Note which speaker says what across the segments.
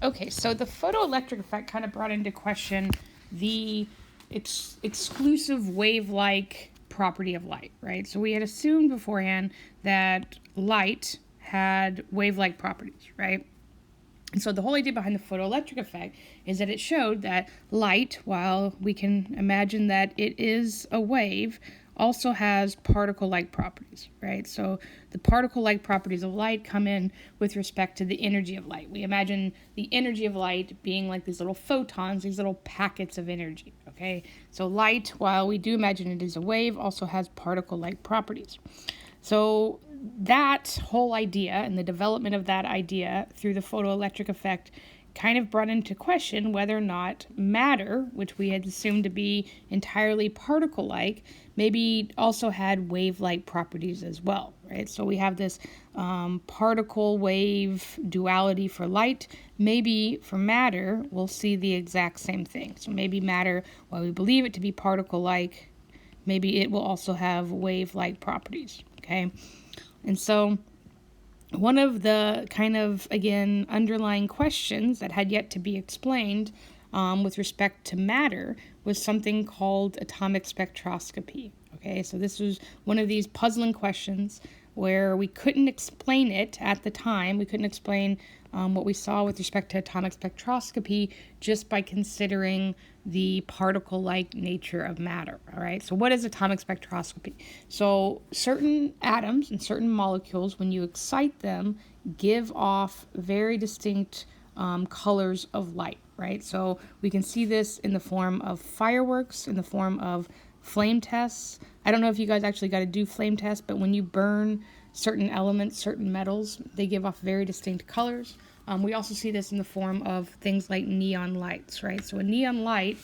Speaker 1: Okay, so the photoelectric effect kind of brought into question the exclusive wave-like property of light, right? So we had assumed beforehand that light had wave-like properties, right? And so the whole idea behind the photoelectric effect is that it showed that light, while we can imagine that it is a wave, also has particle-like properties, right? So the particle-like properties of light come in with respect to the energy of light. We imagine the energy of light being like these little photons, these little packets of energy, okay? So light, while we do imagine it is a wave, also has particle-like properties. So that whole idea and the development of that idea through the photoelectric effect kind of brought into question whether or not matter, which we had assumed to be entirely particle-like, maybe also had wave-like properties as well, right? So we have this particle-wave duality for light. Maybe for matter, we'll see the exact same thing. So maybe matter, while we believe it to be particle-like, maybe it will also have wave-like properties, okay? And so one of the kind of, again, underlying questions that had yet to be explained with respect to matter was something called atomic spectroscopy. Okay, so this was one of these puzzling questions where we couldn't explain it at the time. We couldn't explain what we saw with respect to atomic spectroscopy just by considering the particle-like nature of matter. All right, so what is atomic spectroscopy? So certain atoms and certain molecules, when you excite them, give off very distinct colors of light, right? So we can see this in the form of fireworks, in the form of flame tests. I don't know if you guys actually got to do flame tests, but when you burn certain elements, certain metals, they give off very distinct colors. We also see this in the form of things like neon lights, right? So a neon light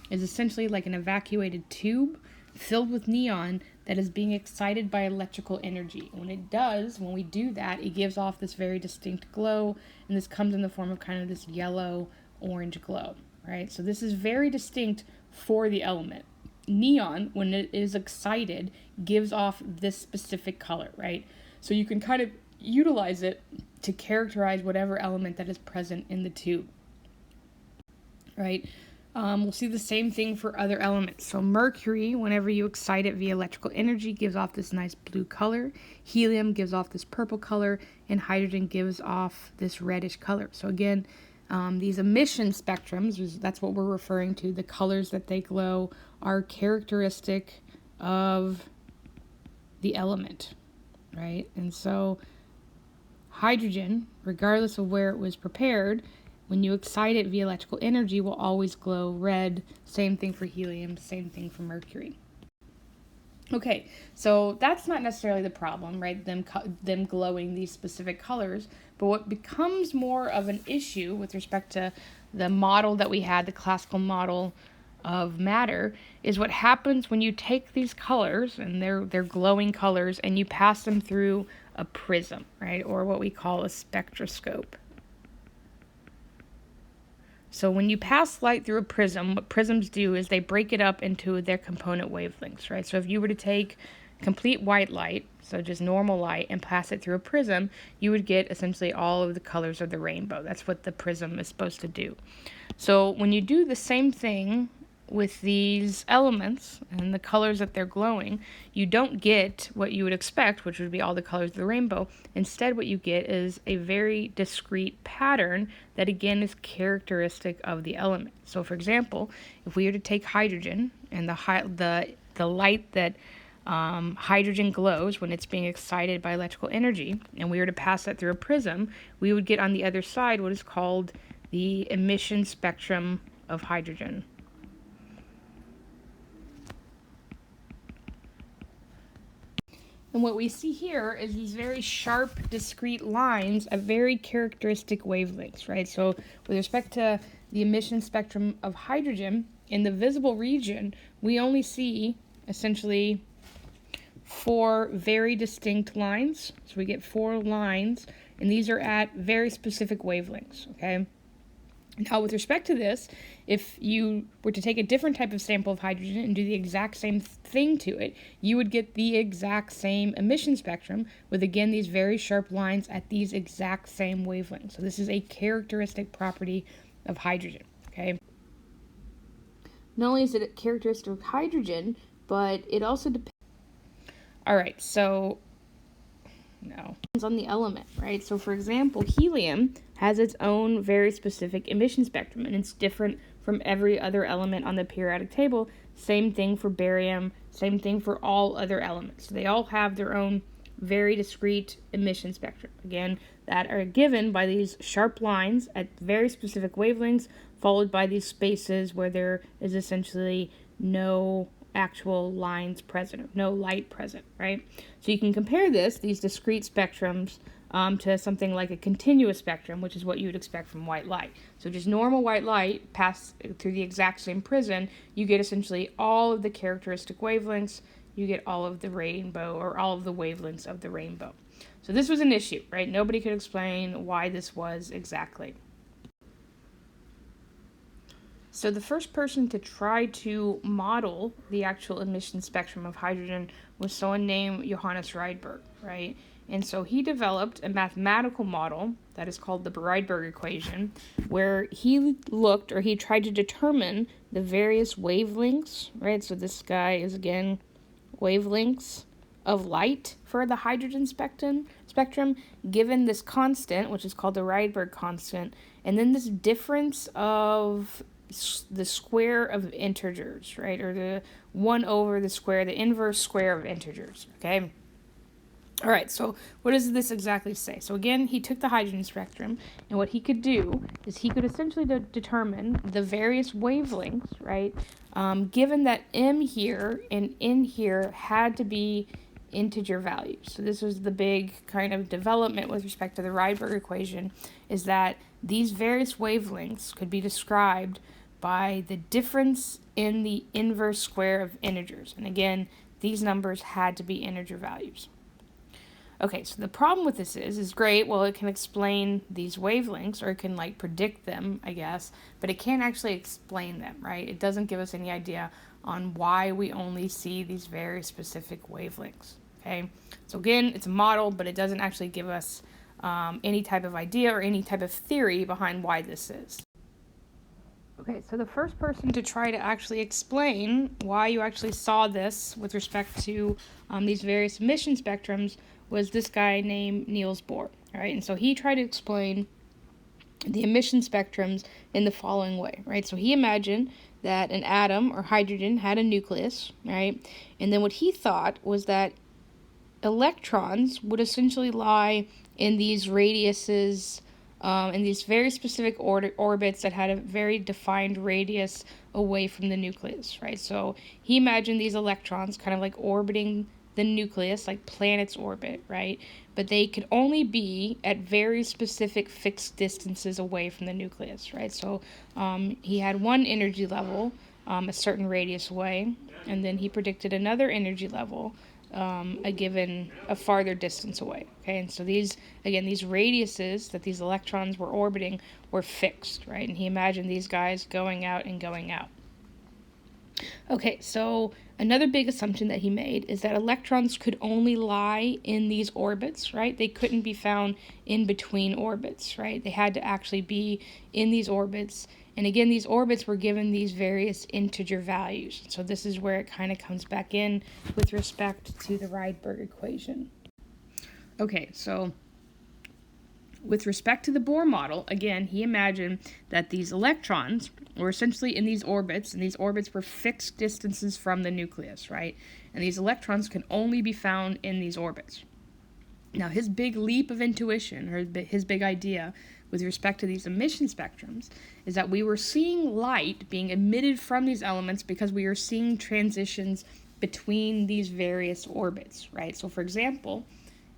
Speaker 1: is essentially like an evacuated tube filled with neon that is being excited by electrical energy. When we do that, it gives off this very distinct glow, and this comes in the form of kind of this yellow-orange glow, right? So this is very distinct for the element. Neon, when it is excited, gives off this specific color, right? So you can kind of utilize it to characterize whatever element that is present in the tube, right? We'll see the same thing for other elements. So mercury, whenever you excite it via electrical energy, gives off this nice blue color. Helium gives off this purple color, and hydrogen gives off this reddish color. So again, these emission spectrums, that's what we're referring to, the colors that they glow, are characteristic of the element, right? And so hydrogen, regardless of where it was prepared, when you excite it via electrical energy, will always glow red. Same thing for helium, same thing for mercury. Okay, so that's not necessarily the problem, right? Them glowing these specific colors. But what becomes more of an issue with respect to the model that we had, the classical model of matter, is what happens when you take these colors, and they're glowing colors, and you pass them through a prism, right? Or what we call a spectroscope. So when you pass light through a prism, what prisms do is they break it up into their component wavelengths, right? So if you were to take complete white light, so just normal light, and pass it through a prism, you would get essentially all of the colors of the rainbow. That's what the prism is supposed to do. So when you do the same thing with these elements and the colors that they're glowing, you don't get what you would expect, which would be all the colors of the rainbow. Instead, what you get is a very discrete pattern that, again, is characteristic of the element. So, for example, if we were to take hydrogen and the light that hydrogen glows when it's being excited by electrical energy, and we were to pass that through a prism, we would get on the other side what is called the emission spectrum of hydrogen. And what we see here is these very sharp, discrete lines of very characteristic wavelengths, right? So with respect to the emission spectrum of hydrogen, in the visible region, we only see essentially 4 very distinct lines. So we get 4 lines, and these are at very specific wavelengths, okay? Now, with respect to this, if you were to take a different type of sample of hydrogen and do the exact same thing to it, you would get the exact same emission spectrum with, again, these very sharp lines at these exact same wavelengths. So this is a characteristic property of hydrogen, okay? Not only is it a characteristic of hydrogen, but it also depends. All right, so no. Depends on the element, right? So for example, helium has its own very specific emission spectrum, and it's different from every other element on the periodic table. Same thing for barium, same thing for all other elements. So they all have their own very discrete emission spectrum, again, that are given by these sharp lines at very specific wavelengths, followed by these spaces where there is essentially no actual lines present, no light present, right? So you can compare these discrete spectrums, to something like a continuous spectrum, which is what you would expect from white light. So just normal white light passed through the exact same prism, you get essentially all of the characteristic wavelengths, you get all of the rainbow, or all of the wavelengths of the rainbow. So this was an issue, right? Nobody could explain why this was exactly. So the first person to try to model the actual emission spectrum of hydrogen was someone named Johannes Rydberg, right? And so he developed a mathematical model that is called the Rydberg equation, where he tried to determine the various wavelengths, right? So this guy is, again, wavelengths of light for the hydrogen spectrum, given this constant, which is called the Rydberg constant, and then this difference of the square of integers, right? Or the 1 over the square, the inverse square of integers, okay? All right, so what does this exactly say? So again, he took the hydrogen spectrum, and what he could do is he could essentially determine the various wavelengths, right? Given that m here and n here had to be integer values. So this was the big kind of development with respect to the Rydberg equation, is that these various wavelengths could be described by the difference in the inverse square of integers. And again, these numbers had to be integer values. Okay, so the problem with this is great, well, it can explain these wavelengths, or it can like predict them, I guess, but it can't actually explain them, right? It doesn't give us any idea on why we only see these very specific wavelengths, okay? So again, it's a model, but it doesn't actually give us any type of idea or any type of theory behind why this is. Okay, so the first person to try to actually explain why you actually saw this with respect to these various emission spectrums was this guy named Niels Bohr, right? And so he tried to explain the emission spectrums in the following way, right? So he imagined that an atom, or hydrogen, had a nucleus, right? And then what he thought was that electrons would essentially lie in these radiuses, in these very specific orbits that had a very defined radius away from the nucleus, right? So he imagined these electrons kind of like orbiting the nucleus, like planets orbit, right? But they could only be at very specific fixed distances away from the nucleus, right? So he had one energy level, a certain radius away, and then he predicted another energy level, a farther distance away, okay? And so these radiuses that these electrons were orbiting were fixed, right? And he imagined these guys going out and going out. Okay, so another big assumption that he made is that electrons could only lie in these orbits, right? They couldn't be found in between orbits, right? They had to actually be in these orbits. And again, these orbits were given these various integer values. So this is where it kind of comes back in with respect to the Rydberg equation. Okay, so with respect to the Bohr model, again, he imagined that these electrons were essentially in these orbits, and these orbits were fixed distances from the nucleus, right? And these electrons can only be found in these orbits. Now, his big leap of intuition, or his big idea with respect to these emission spectrums, is that we were seeing light being emitted from these elements because we are seeing transitions between these various orbits, right? So, for example,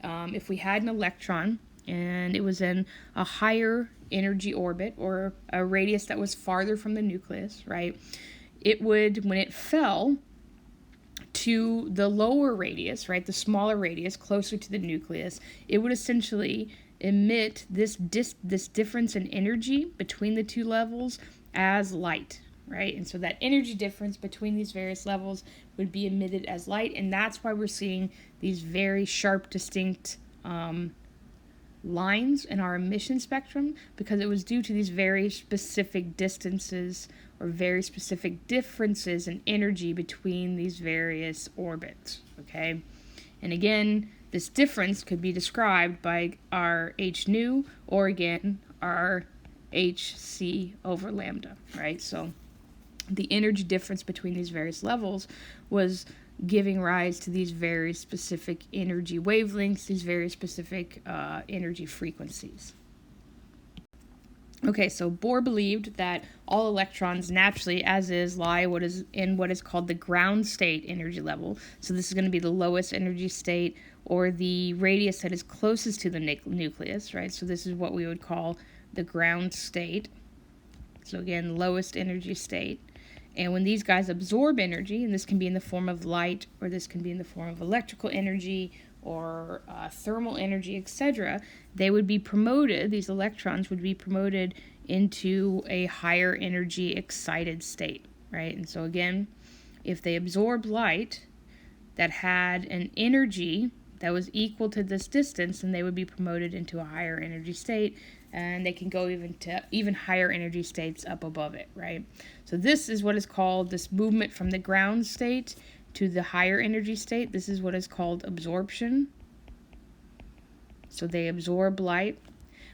Speaker 1: if we had an electron and it was in a higher energy orbit, or a radius that was farther from the nucleus, right, it would, when it fell to the lower radius, right, the smaller radius closer to the nucleus, it would essentially emit this difference in energy between the two levels as light, right? And so that energy difference between these various levels would be emitted as light, and that's why we're seeing these very sharp, distinct lines in our emission spectrum, because it was due to these very specific distances or very specific differences in energy between these various orbits, okay? And again, this difference could be described by our h nu, or again, our hc over lambda, right? So the energy difference between these various levels was giving rise to these very specific energy wavelengths, these very specific energy frequencies. Okay, so Bohr believed that all electrons naturally, as is, lie in what is called the ground state energy level. So this is going to be the lowest energy state, or the radius that is closest to the nucleus, right? So this is what we would call the ground state. So again, lowest energy state. And when these guys absorb energy, and this can be in the form of light, or this can be in the form of electrical energy, or thermal energy, etc., they would be promoted, these electrons would be promoted into a higher energy excited state, right? And so again, if they absorb light that had an energy that was equal to this distance, then they would be promoted into a higher energy state, and they can go even higher energy states up above it, right? So this is what is called this movement from the ground state to the higher energy state. This is what is called absorption. So they absorb light.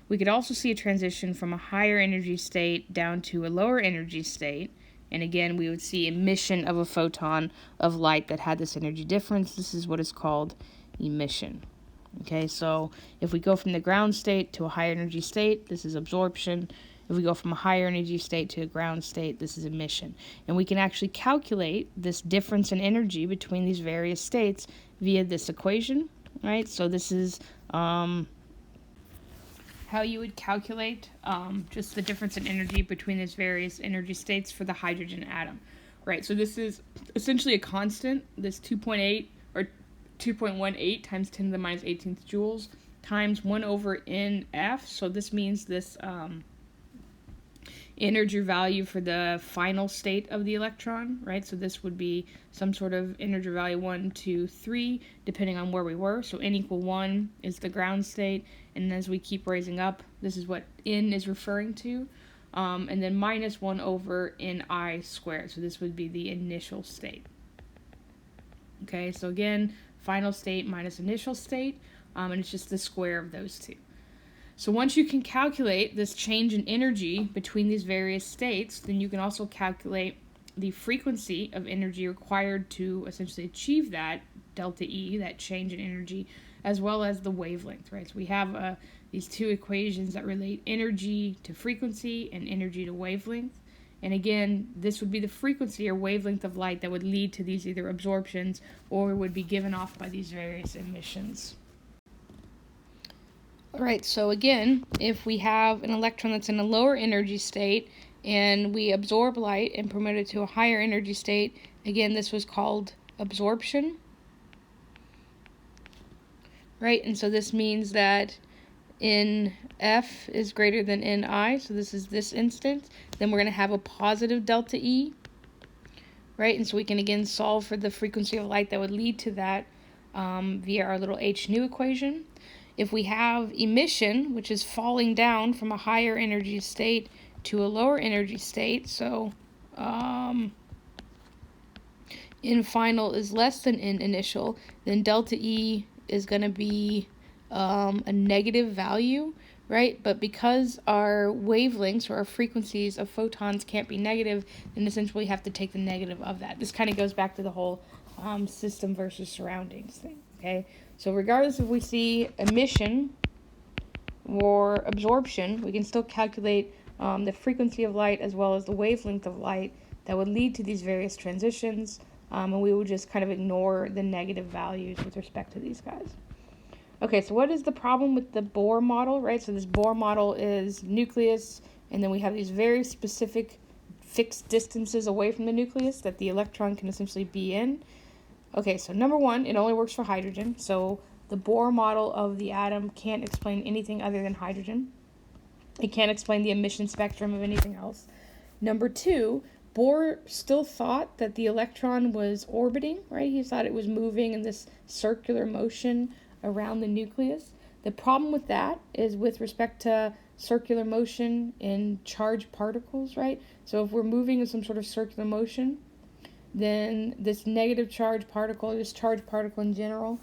Speaker 1: We could also see a transition from a higher energy state down to a lower energy state. And again, we would see emission of a photon of light that had this energy difference. This is what is called emission. Okay, so if we go from the ground state to a higher energy state, this is absorption. If we go from a higher energy state to a ground state, this is emission. And we can actually calculate this difference in energy between these various states via this equation, right? So this is how you would calculate just the difference in energy between these various energy states for the hydrogen atom, right? So this is essentially a constant, this 2.8 or 2.18 times 10 to the minus 18th joules times 1 over NF. So this means this energy value for the final state of the electron, right? So this would be some sort of energy value 1, 2, 3, depending on where we were. So n equal 1 is the ground state, and as we keep raising up, this is what n is referring to, and then minus 1 over ni squared. So this would be the initial state. Okay, so again, final state minus initial state, and it's just the square of those two. So once you can calculate this change in energy between these various states, then you can also calculate the frequency of energy required to essentially achieve that delta E, that change in energy, as well as the wavelength, right? So we have these two equations that relate energy to frequency and energy to wavelength. And again, this would be the frequency or wavelength of light that would lead to these either absorptions or would be given off by these various emissions. All right, so again, if we have an electron that's in a lower energy state and we absorb light and promote it to a higher energy state, again, this was called absorption, right? And so this means that NF is greater than NI, so this is this instance. Then we're going to have a positive delta E, right? And so we can again solve for the frequency of light that would lead to that via our little h nu equation. If we have emission, which is falling down from a higher energy state to a lower energy state, so N final is less than N initial, then delta E is going to be a negative value, right? But because our wavelengths or our frequencies of photons can't be negative, then essentially we have to take the negative of that. This kind of goes back to the whole system versus surroundings thing, okay? So regardless if we see emission or absorption, we can still calculate the frequency of light as well as the wavelength of light that would lead to these various transitions, and we would just kind of ignore the negative values with respect to these guys. Okay, so what is the problem with the Bohr model, right? So this Bohr model is nucleus, and then we have these very specific fixed distances away from the nucleus that the electron can essentially be in. Okay, so number one, it only works for hydrogen. So the Bohr model of the atom can't explain anything other than hydrogen. It can't explain the emission spectrum of anything else. Number two, Bohr still thought that the electron was orbiting, right? He thought it was moving in this circular motion around the nucleus. The problem with that is with respect to circular motion in charged particles, right? So if we're moving in some sort of circular motion, then this negative charge particle, this charged particle in general,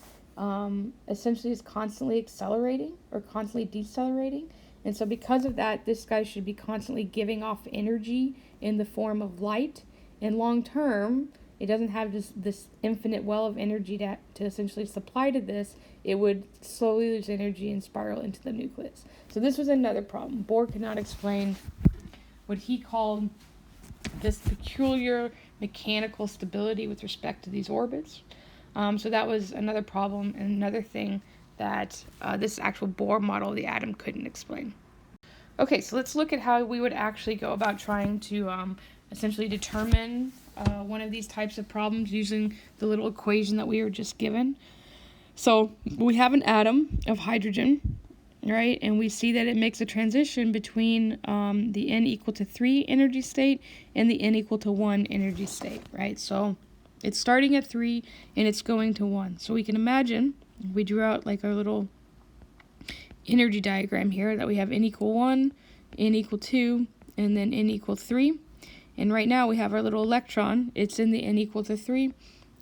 Speaker 1: essentially is constantly accelerating or constantly decelerating. And so because of that, this guy should be constantly giving off energy in the form of light. And long term, it doesn't have this infinite well of energy to essentially supply to this. It would slowly lose energy and spiral into the nucleus. So this was another problem. Bohr could not explain what he called this peculiar mechanical stability with respect to these orbits. So that was another problem and another thing that this actual Bohr model of the atom couldn't explain. Okay, so let's look at how we would actually go about trying to essentially determine one of these types of problems using the little equation that we were just given. So we have an atom of hydrogen, right? And we see that it makes a transition between the n equal to 3 energy state and the n equal to 1 energy state, right? So it's starting at 3 and it's going to 1. So we can imagine, we drew out like our little energy diagram here, that we have n equal 1, n equal 2, and then n equal 3. And right now we have our little electron. It's in the n equal to 3,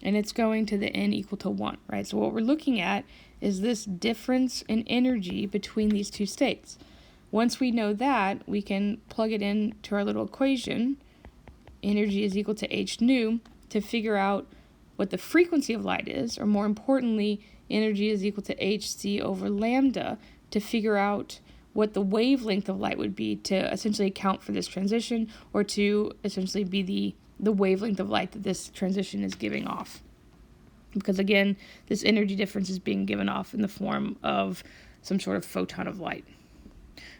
Speaker 1: and it's going to the n equal to 1, right? So what we're looking at is this difference in energy between these two states. Once we know that, we can plug it into our little equation, energy is equal to h nu, to figure out what the frequency of light is, or more importantly, energy is equal to hc over lambda, to figure out what the wavelength of light would be to essentially account for this transition, or to essentially be the wavelength of light that this transition is giving off. Because again, this energy difference is being given off in the form of some sort of photon of light.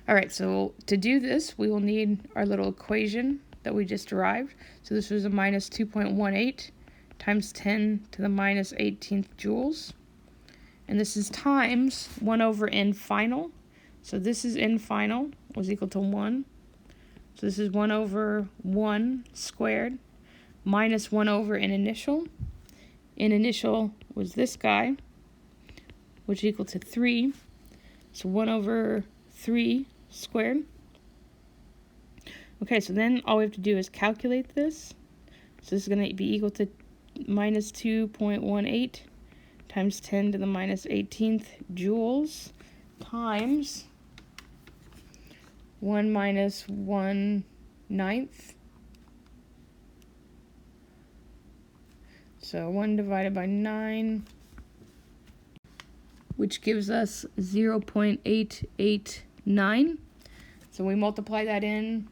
Speaker 1: All right, so to do this, we will need our little equation that we just derived. So this was a minus 2.18 times 10 to the minus 18th joules. And this is times 1 over n final. So this is n final was equal to 1. So this is 1 over 1 squared minus 1 over n initial. N initial was this guy, which is equal to 3. So 1 over 3 squared. Okay, so then all we have to do is calculate this. So this is going to be equal to minus 2.18 times 10 to the minus 18th joules times 1 minus 1/9. So 1 divided by 9, which gives us 0.889. So we multiply that in.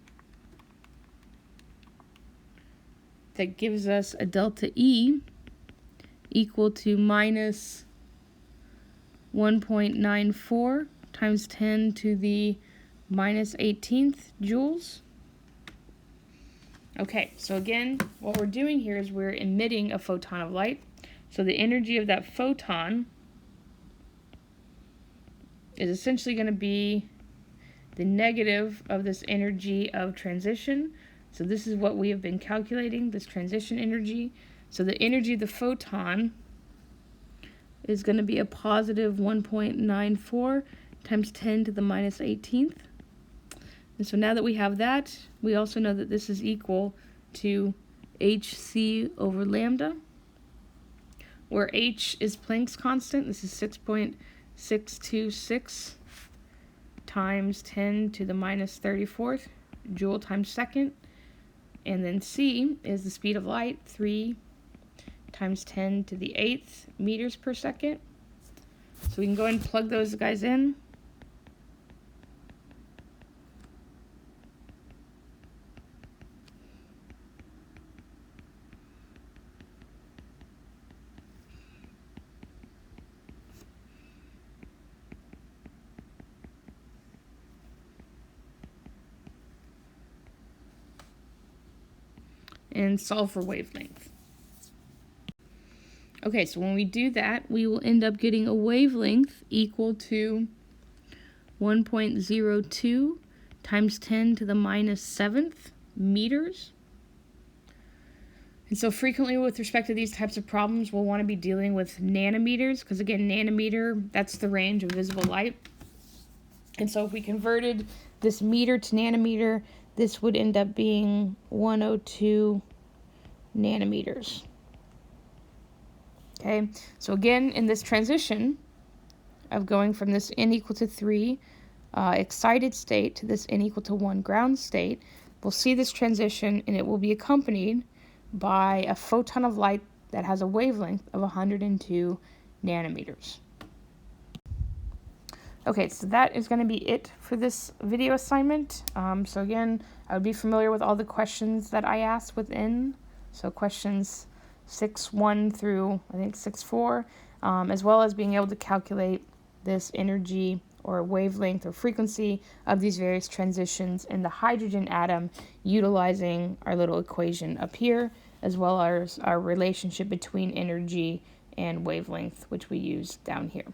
Speaker 1: That gives us a delta E equal to minus 1.94 times 10 to the minus 18th joules. Okay, so again, what we're doing here is we're emitting a photon of light. So the energy of that photon is essentially going to be the negative of this energy of transition. So this is what we have been calculating, this transition energy. So the energy of the photon is going to be a positive 1.94 times 10 to the minus 18th. And so now that we have that, we also know that this is equal to hc over lambda, where h is Planck's constant. This is 6.626 times 10 to the minus 34th joule times second. And then c is the speed of light, 3 times 10 to the 8th meters per second. So we can go ahead and plug those guys in. And solve for wavelength. Okay, so when we do that, we will end up getting a wavelength equal to 1.02 times 10 to the minus 7th meters. And so frequently with respect to these types of problems, we'll want to be dealing with nanometers, because again, nanometer, that's the range of visible light. And so if we converted this meter to nanometer, this would end up being 102 nanometers. Okay, so again, in this transition of going from this n equal to 3 excited state to this n equal to 1 ground state, we'll see this transition, and it will be accompanied by a photon of light that has a wavelength of 102 nanometers. Okay, so that is going to be it for this video assignment. So again, I would be familiar with all the questions that I asked within. So questions 6.1 through, I think, 6.4, as well as being able to calculate this energy or wavelength or frequency of these various transitions in the hydrogen atom utilizing our little equation up here, as well as our relationship between energy and wavelength, which we use down here.